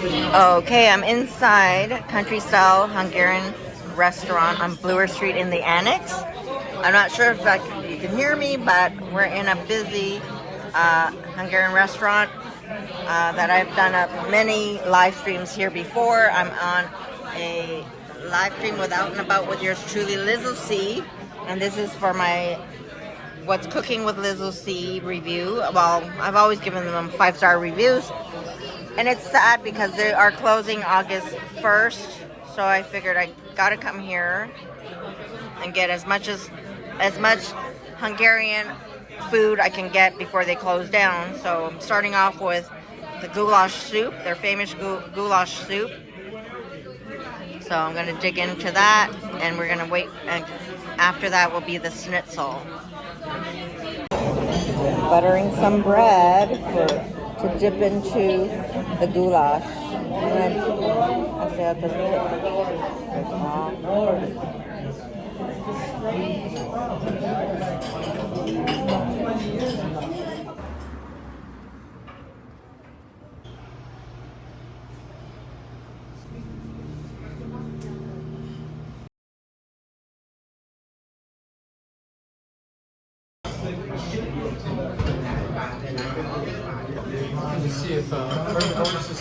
Okay, I'm inside country style Hungarian restaurant on Bloor Street in the Annex. I'm not sure if you can hear me, but we're in a busy Hungarian restaurant that I've done many live streams here before. I'm on a live stream with Out and About with yours truly, Lizzo C. And this is for my What's Cooking with Lizzo C review. Well, I've always given them 5-star reviews. And it's sad because they are closing August 1st. So I figured I gotta come here and get as much Hungarian food I can get before they close down. So I'm starting off with the goulash soup, their famous goulash soup. So I'm gonna dig into that, and we're gonna wait, and after that will be the schnitzel. Buttering some bread to dip into the goulash.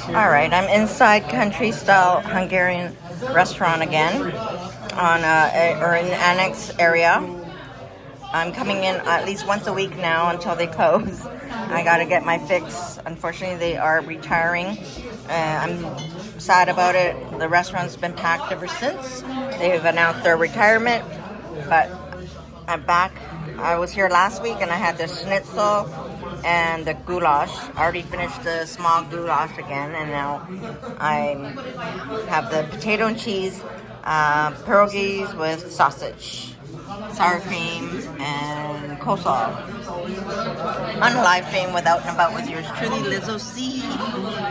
Alright, I'm inside country style Hungarian restaurant again on in the Annex area. I'm coming in at least once a week now until they close. I gotta get my fix. Unfortunately, they are retiring. I'm sad about it. The restaurant's been packed ever since. They've announced their retirement, but I'm back. I was here last week and I had the schnitzel and the goulash. I already finished the small goulash again, and now I have the potato and cheese pierogies with sausage, sour cream, and coleslaw. On a live stream with Out and About with yours truly, Lizzo C.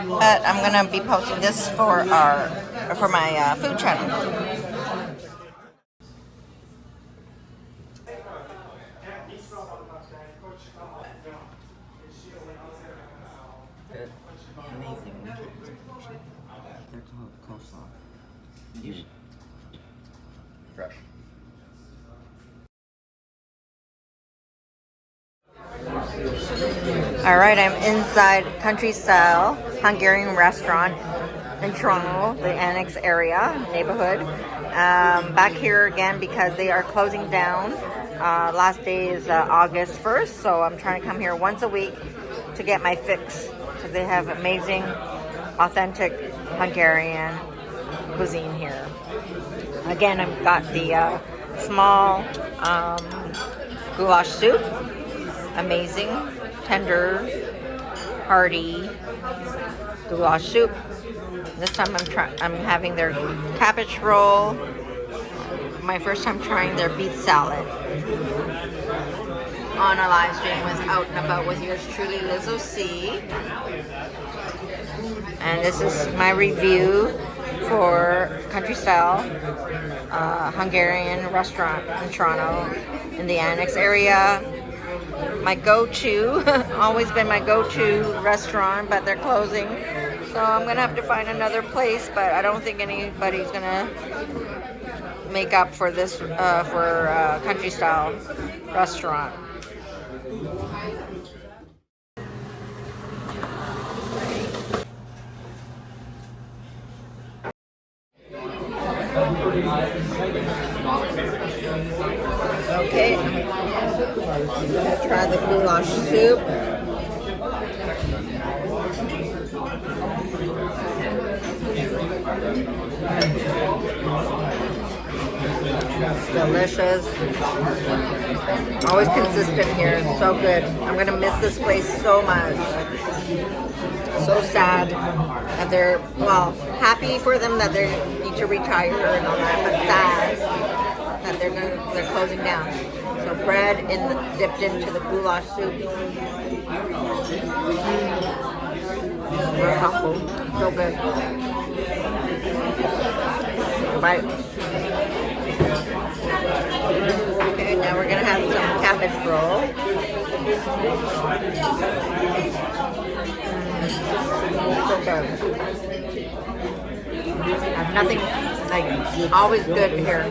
But I'm gonna be posting this for my food channel. Amazing. They're called coleslaw. Fresh. Alright, I'm inside country style Hungarian restaurant in Toronto, the Annex area, neighborhood. Back here again because they are closing down. Last day is August 1st, so I'm trying to come here once a week to get my fix, because they have amazing, authentic Hungarian cuisine here. Again, I've got the small goulash soup, amazing, tender, hearty goulash soup. This time I'm having their cabbage roll. My first time trying their beet salad on a live stream with Out and About with yours truly, Lizzo C. And this is my review for country style Hungarian restaurant in Toronto in the Annex area. My go-to, always been my go-to restaurant, but they're closing. So I'm gonna have to find another place, but I don't think anybody's gonna make up for this for country style restaurant. Okay, I'm gonna try the goulash soup. It's delicious. Always consistent here. So good. I'm gonna miss this place so much. So sad that they're, well, happy for them that they need to retire and all that, but sad that they're closing down. So bread dipped into the goulash soup. Very helpful. So good. Right. Okay, now we're gonna have some cabbage roll. So good. Nothing like always good here.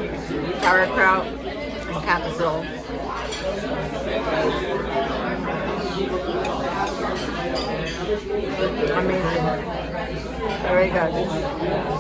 Sauerkraut and capital. Amazing. Very good.